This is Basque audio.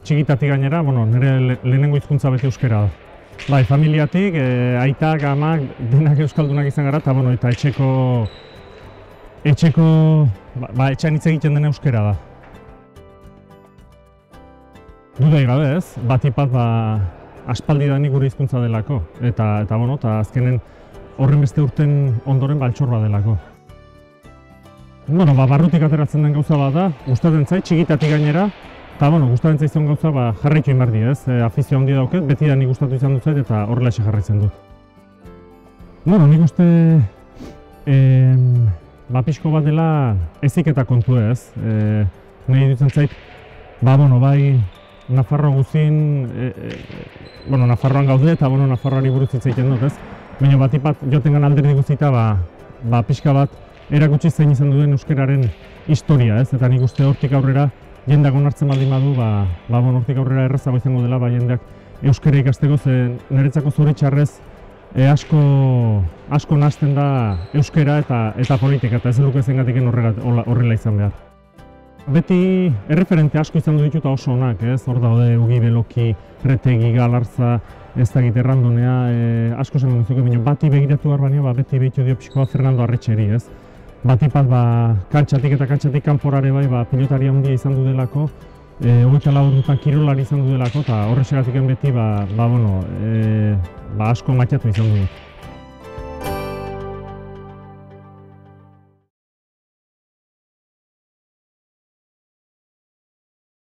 txikitatik gainera, nire lehenengo hizkuntza beti euskera da. Bai, familiatik, aitak, amak, denak euskaldunak izan gara, eta etxean hitz egiten den euskera da. Dudai gabe ez, batipat aspaldidanik gure hizkuntza delako, eta azkenen horren beste urten ondoren altxor bat delako. Barrutik ateratzen den gauza bat da, gustatzen zait, txikitatik gainera, eta gustatzen zaizun gauza jarraitu egin behar di ez, afizio handi dauket, beti da nik gustatu izan dut zait eta horrela jarraitzen dut. Nik uste pixko bat dela heziketa kontu ez, nahi dutzen zait, bai Nafarro guzin, Nafarroan gaude eta Nafarroari buruz hitz egiten dut ez, baina batipat jotengan alderdi guzita pixka bat erakutsi zein izan duen euskararen historia ez, eta nik uste hortik aurrera jendeak onartzen baldin badu, hortik aurrera errazago izango dela euskara ikasteko, ze niretzako zoritxarrez asko nahasten da euskara eta politika, eta ez luke zengatiken horrela izan behar. Beti erreferente asko izan du dituta oso onak, ez? Hor daude Ugi Beloki, Retegi, Galarza, ez dakit errandonea, asko zen duzuke, baina bati begiratu behar baina, beti behitu dio pixkoa Fernando Arretxeri, ez? Batipat kantxatik eta kantxatik kanporare bai, pilotari handia izan du delako, 24 urtetan kirolari izan du delako, eta horrexegatiken beti asko matxatu izan du.